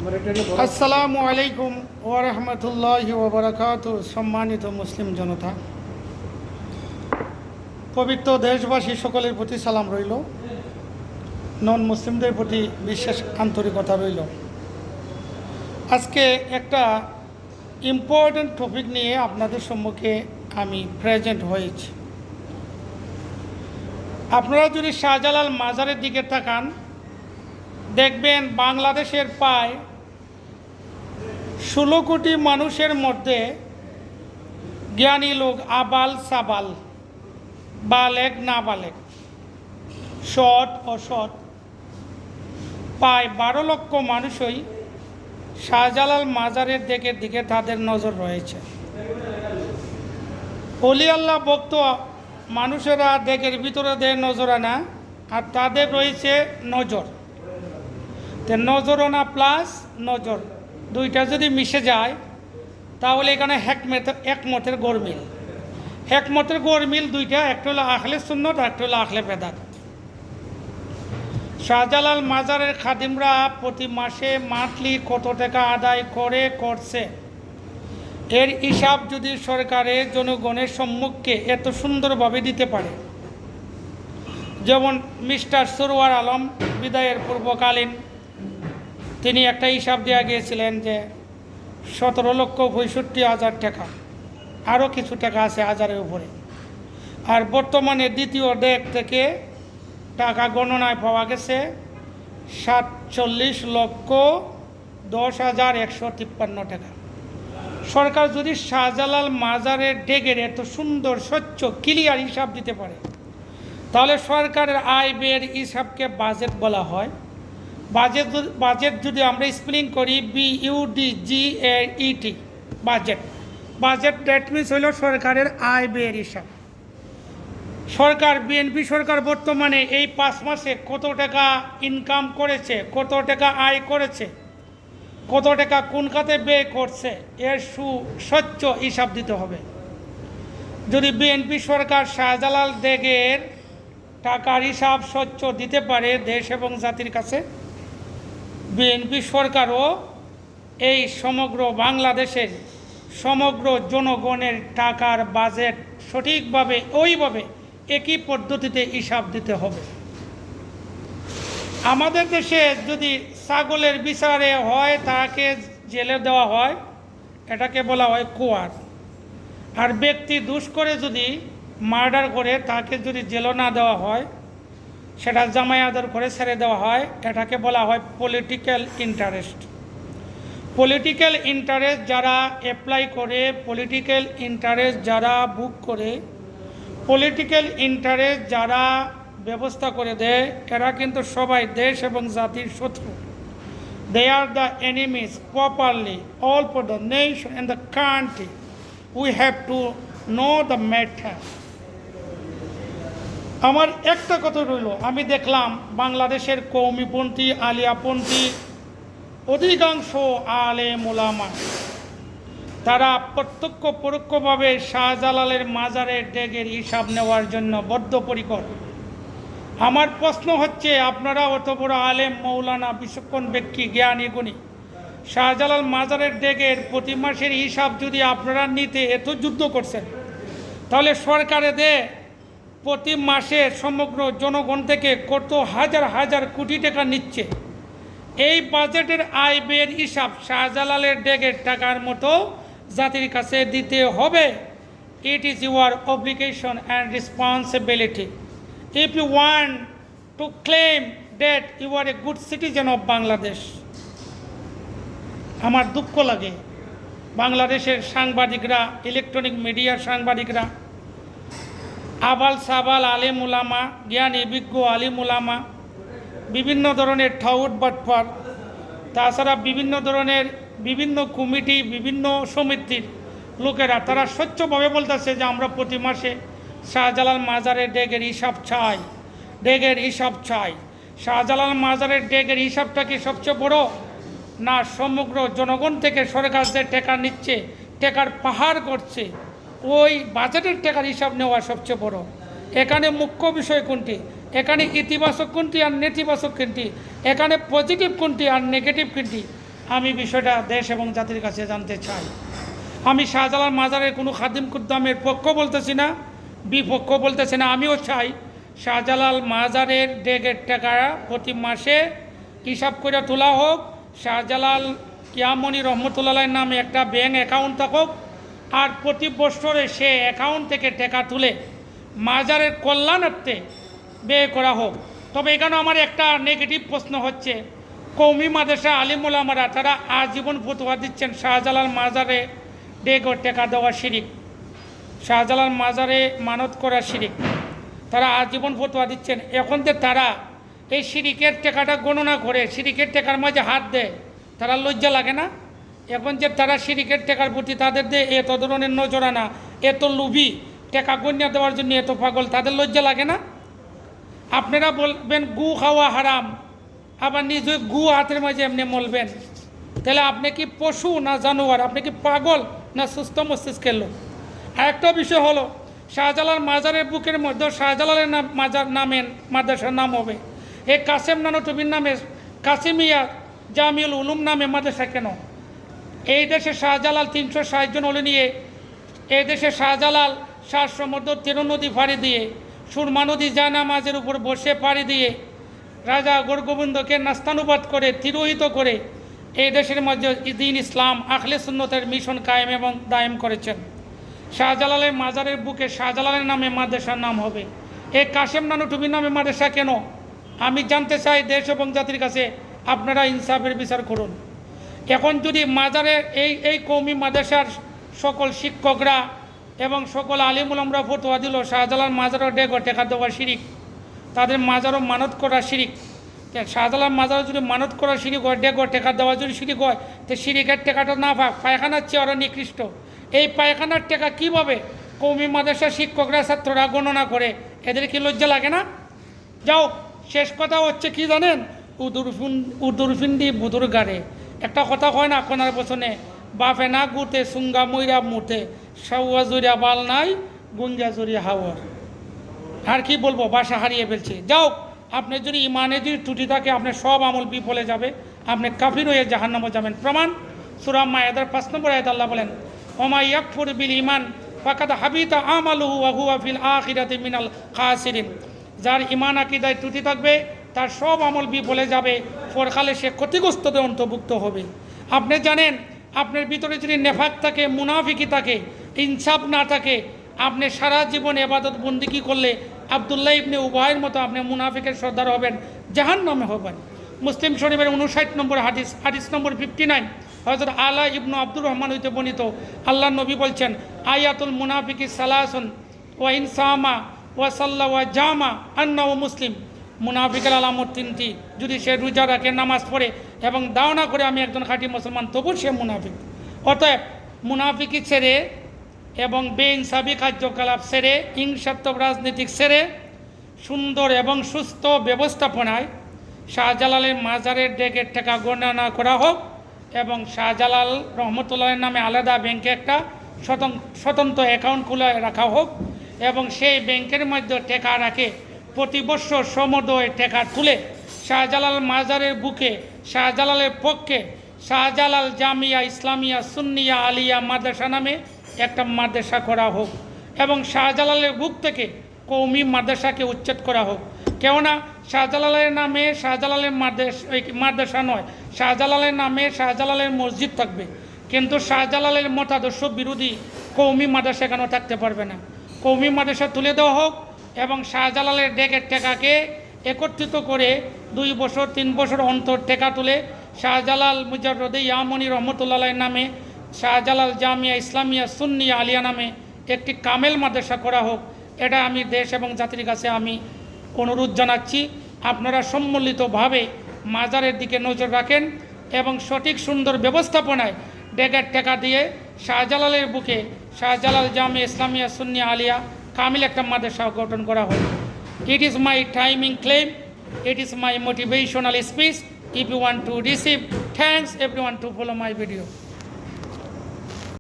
আসসালামু আলাইকুম ওয়া রাহমাতুল্লাহি ওয়া বারাকাতুহু। সম্মানিত মুসলিম জনতা, পবিত্র দেশবাসী সকলের প্রতি সালাম রইল। নন মুসলিমদের প্রতি বিশেষ আন্তরিকতা রইল। আজকে একটা ইম্পর্ট্যান্ট টপিক নিয়ে আপনাদের সম্মুখে আমি প্রেজেন্ট হয়েছি। আপনারা যদি শাহজালাল মাজারের দিকে তাকান, দেখবেন বাংলাদেশের প্রায় 16 কোটি মানুষের মধ্যে জ্ঞানী লোক, আবাল সাবাল, বালেগ না বালেগ, সৎ অসৎ, প্রায় 12 লক্ষ মানুষই শাহজালাল মাজারের দিকে তাদের নজর রয়েছে। অলি আল্লাহ ভক্ত মানুষেরা দেগের ভিতরে দেয় নজরানা, আর তাদের রয়েছে নজর। তো নজরানা প্লাস নজর দুইটা যদি মিশে যায় তাহলে এখানে একমতের গরমিল। একমতের গরমিল দুইটা, একটা হলো আহলে সুন্নত, একটা হলো আহলে বেদাত। শাহজালাল মাজারের খাদিমরা প্রতি মাসে মান্থলি কত টাকা আদায় করছে, এর হিসাব যদি সরকারের জনগণের সম্মুখে এত সুন্দরভাবে দিতে পারে, যেমন মিস্টার সরওয়ার আলম বিদায়ের পূর্বকালীন তিনি একটা হিসাব দেওয়া গিয়েছিলেন যে 17,65,000 টাকা, আরও কিছু টাকা আছে হাজারের উপরে। আর বর্তমানে দ্বিতীয় ডেক থেকে টাকা গণনায় পাওয়া গেছে 47,10,153 টাকা। সরকার যদি শাহজালাল মাজারের ডেগের এত সুন্দর স্বচ্ছ ক্লিয়ার হিসাব দিতে পারে, তাহলে সরকারের আয় ব্যয়ের হিসাবকে বাজেট বলা হয়। বাজেট যদি আমরা স্পেলিং করি BUDGET, বাজেট দ্যাট মিনস হইল সরকারের আয় ব্যয়ের হিসাব। বিএনপি সরকার বর্তমানে এই 5 মাসে কত টাকা ইনকাম করেছে, কত টাকা আয় করেছে, কত টাকা কোন খাতে ব্যয় করছে, এর সুস্বচ্ছ হিসাব দিতে হবে। যদি বিএনপি সরকার শাহজালাল দেগের টাকার হিসাব স্বচ্ছ দিতে পারে দেশ এবং জাতির কাছে, বিএনপি সরকারও এই সমগ্র বাংলাদেশের সমগ্র জনগণের টাকার বাজেট সঠিকভাবে ওইভাবে একই পদ্ধতিতে হিসাব দিতে হবে। আমাদের দেশে যদি ছাগলের বিচারে হয় তাকে জেলে দেওয়া হয়, এটাকে বলা হয় কুয়ার। আর ব্যক্তি দুষ করে যদি মার্ডার করে তাকে যদি জেলও না দেওয়া হয়, সেটা জামাই আদর করে ছেড়ে দেওয়া হয়, এটাকে বলা হয় পলিটিক্যাল ইন্টারেস্ট। পলিটিক্যাল ইন্টারেস্ট যারা অ্যাপ্লাই করে, পলিটিক্যাল ইন্টারেস্ট যারা বুক করে, পলিটিক্যাল ইন্টারেস্ট যারা ব্যবস্থা করে দেয়, এরা কিন্তু সবাই দেশ এবং জাতির শত্রু। They are the enemies properly all for the nation and the country. We have to know the matter. আমার একটা কথা রইল, আমি দেখলাম বাংলাদেশের কৌমিপন্থী, আলিয়াপন্থী অধিকাংশ আলেম ওলামা তারা প্রত্যক্ষ পরোক্ষভাবে শাহজালালের মাজারের ডেগের হিসাব নেওয়ার জন্য বদ্ধপরিকর। আমার প্রশ্ন হচ্ছে, আপনারা অত বড় আলেম, মৌলানা, বিচক্ষণ ব্যক্তি, জ্ঞানী গুণী, শাহজালাল মাজারের ডেগের প্রতি মাসের হিসাব যদি আপনারা নিতে এত যুদ্ধ করছেন, তাহলে সরকারে দেয় প্রতি মাসে সমগ্র জনগণ থেকে কত হাজার হাজার কোটি টাকা নিচ্ছে। এই বাজেটের আয় ব্যয়ের হিসাব শাহজালালের ডেগের টাকার মতো জাতির কাছে দিতে হবে। It is your obligation and responsibility if you want to claim that you are a good citizen of Bangladesh. আমার দুঃখ লাগে, বাংলাদেশের সাংবাদিকরা, ইলেকট্রনিক মিডিয়ার সাংবাদিকরা, আবাল সাবাল আলেম উলামা, জ্ঞানী বিজ্ঞ আলিম উলামা, বিভিন্ন ধরনের ঠাউট বাটপার, তাছাড়া বিভিন্ন ধরনের বিভিন্ন কমিটি, বিভিন্ন সমিতির লোকেরা, তারা স্বচ্ছভাবে বলতেছে যে আমরা প্রতি মাসে শাহজালাল মাজারের ডেগের হিসাব চাই। শাহজালাল মাজারের ডেগের হিসাবটা কি সবচেয়ে বড়? না, সমগ্র জনগণ থেকে সরকার যে টাকা নিচ্ছে, টাকার পাহাড় করছে, ওই বাজেটের টাকার হিসাব নেওয়া সবচেয়ে বড়। এখানে মুখ্য বিষয় কোনটি? এখানে ইতিবাচক কোনটি আর নেতিবাচক কোনটি? এখানে পজিটিভ কোনটি আর নেগেটিভ কোনটি? আমি বিষয়টা দেশ এবং জাতির কাছে জানতে চাই। আমি শাহজালাল মাজারের কোনো খাদিম কুদ্দামের পক্ষ বলতেছি না, বিপক্ষ বলতেছি না। আমিও চাই শাহজালাল মাজারের ডেগের টাকা প্রতি মাসে হিসাব করে তোলা হোক। শাহজালাল ইয়ামনি রহমতুল্লাহ নামে একটা ব্যাঙ্ক অ্যাকাউন্ট থাকুক, আর প্রতি বছরে সে অ্যাকাউন্ট থেকে টাকা তুলে মাজারের কল্যাণার্থে ব্যয় করা হোক। তবে এখানে আমার একটা নেগেটিভ প্রশ্ন হচ্ছে, কওমি মাদ্রাসা আলিম ওলামারা তারা আজীবন ফতোয়া দিচ্ছেন শাহজালাল মাজারে ডেগ ও টাকা দেওয়া শিরিক, শাহজালাল মাজারে মানত করা শিরিক, তারা আজীবন ফতোয়া দিচ্ছেন। এখন যে তারা এই শিরিকের টাকাটা গণনা করে শিরিকের টাকার মাঝে হাত দেয়, তারা লজ্জা লাগে না? এখন যে তারা শিরিকের টাকার প্রতি তাদের দিয়ে এত ধরনের নজরানা, এত লোভী, টাকা গণ্য দেওয়ার জন্য এত পাগল, তাদের লজ্জা লাগে না? আপনারা বলবেন গু খাওয়া হারাম, আবার নিজে গু হাতের মাঝে এমনি মলবেন, তাহলে আপনি কি পশু না জানোয়ার? আপনি কি পাগল না সুস্থ মস্তিষ্কের লোক? আরেকটা বিষয় হলো, শাহজালাল মাজারের বুকের মধ্যে শাহজালালের মাজার নামের মাদ্রাসার নাম হবে। এই কাসেম নানটবির নামে কাসিমিয়া জামিউল উলুম নামে মাদ্রাসা কেন? এই দেশে শাহজালাল 360 জন ওলি নিয়ে, এই দেশে শাহজালাল 7 সমুদ্র 13 নদী পাড়ি দিয়ে, সুরমা নদী জায়নামাজের উপর বসে পাড়ি দিয়ে রাজা গৌরগোবিন্দকে নাস্তানুবাদ করে তিরোহিত করে এই দেশের মধ্যে দিন ইসলাম আখলে সুন্নতের মিশন কায়েম এবং দায়েম করেছেন। শাহজালালের মাজারের বুকে শাহজালালের নামে মাদ্রাসার নাম হবে। এই কাসেম নানটবির নামে মাদ্রাসা কেন? আমি জানতে চাই দেশ এবং জাতির কাছে, আপনারা ইনসাফের বিচার করুন। এখন যদি মাজারে এই কওমি মাদ্রাসার সকল শিক্ষকরা এবং সকল আলিমুল আমরা ফতোয়া দিল শাহজালাল মাজারও ডেগো টেকা দেওয়া শিরিক, তাদের মাজারও মানত করা শিরিক। শাহজালাল মাজারও যদি মানত করা শিরিক হয়, ডেগো টেকা দেওয়া যদি শিরিক হয়, তো শিরিকের টেকাটা না পাক, পায়খানার চেয়ে আরও নিকৃষ্ট। এই পায়খানার টেকা কীভাবে কওমি মাদ্রাসার শিক্ষকরা ছাত্ররা গণনা করে? এদের কি লজ্জা লাগে না? যাও, শেষ কথা হচ্ছে কি জানেন? উদুরফিন্ডি বুদুর গাড়ে একটা কথা হয় না কোনার বছনে, বাফে না গুতে সুঙ্গা মইরা মুতে, সাউয়া জুরিয়া বাল নাই গুঞ্জা জুরিয়া হাওয়ার। আর কি বলবো, ভাষা হারিয়ে ফেলছে। যাও, আপনি যদি ইমানে যদি ত্রুটি থাকে, আপনার সব আমল বিফলে যাবে, আপনি কাফির হয়ে জাহান্নামে যাবেন। প্রমাণ সূরা মায়েদার 5 নম্বর আয়াত আল্লাহ বলেন, ওমা ইয়াকফুর বিল ইমান ফাকাদ হাবিতা আমালুহু ওয়া হুয়া ফিল আখিরাতি মিনাল খাসিরিন। যার ইমান আকীদায় ত্রুটি থাকবে, তার সব আমল বিফলে যাবে, পরকালে সে ক্ষতিগ্রস্তদের অন্তর্ভুক্ত হবে। আপনি জানেন, আপনার ভিতরে যদি নেফাক থাকে, মুনাফিকি থাকে, ইনসাফ না থাকে, আপনি সারা জীবন ইবাদত বন্দেগী করলে আব্দুল্লাহ ইবনে উবাইয়ের মতো আপনি মুনাফিকের সর্দার হবেন, জাহান্নামে হবেন। মুসলিম শরীফের 59 নম্বর হাদিস, হাদিস নম্বর 59, হযরত আলা ইবনু আব্দুর রহমান হইতে বর্ণিত, আল্লাহ নবী বলছেন, আয়াতুল মুনাফিকি সালাসুন ওয়া ইনসামা ওয়া সাল্লা ওয়া জামা আন্নাহু মুসলিম। মুনাফিকের আলামত 3টি, যদি সে রোজা রাখে, নামাজ পড়ে এবং দাওনা করে আমি একজন খাঁটি মুসলমান, তবু সে মুনাফিক। অতএব মুনাফিকি ছেড়ে এবং বেইনসাফি কার্যকলাপ ছেড়ে, হিংসাত্মক রাজনীতিক ছেড়ে সুন্দর এবং সুস্থ ব্যবস্থাপনায় শাহজালালের মাজারের ডেকের টাকা গণনা করা হোক এবং শাহজালাল রহমতুল্লাহের নামে আলাদা ব্যাংকে একটা স্বতন্ত্র অ্যাকাউন্ট খুলে রাখা হোক এবং সেই ব্যাংকের মধ্যে টাকা রাখে প্রতি বছর সমুদয় টাকা তুলে শাহজালাল মাজারের বুকে শাহজালালের পক্ষে শাহজালাল জামিয়া ইসলামিয়া সুন্নিয়া আলিয়া মাদ্রাসা নামে একটা মাদ্রাসা করা হোক এবং শাহজালালের বুক থেকে কওমি মাদ্রাসাকে উচ্ছেদ করা হোক। কেননা শাহজালালের নামে শাহজালালের মাদ্রাসা নয়, শাহজালালের নামে শাহজালালের মসজিদ থাকবে, কিন্তু শাহজালালের মতাদর্শ বিরোধী কওমি মাদ্রাসা কেন থাকতে পারবে না? কওমি মাদ্রাসা তুলে দেওয়া হোক এবং শাহজালালের ডেকের টাকাকে একত্রিত করে 2 বছর 3 বছর অন্তর টাকা তুলে শাহজালাল মুজাররদে ইয়ামনি রহমতুল্লাহ নামে শাহজালাল জামিয়া ইসলামিয়া সুন্নিয়া আলিয়া নামে একটি কামেল মাদ্রাসা করা হোক। এটা আমি দেশ এবং জাতির কাছে আমি অনুরোধ জানাচ্ছি। আপনারা সম্মিলিতভাবে মাজারের দিকে নজর রাখেন এবং সঠিক সুন্দর ব্যবস্থাপনায় ডেকের টাকা দিয়ে শাহজালালের বুকে শাহজালাল জামিয়া ইসলামিয়া সুন্নিয়া আলিয়া কামিল একটা মাদ্রাসা গঠন করা হোক। It is my timing claim, it is my motivational speech. If you want to receive, thanks everyone to follow my video.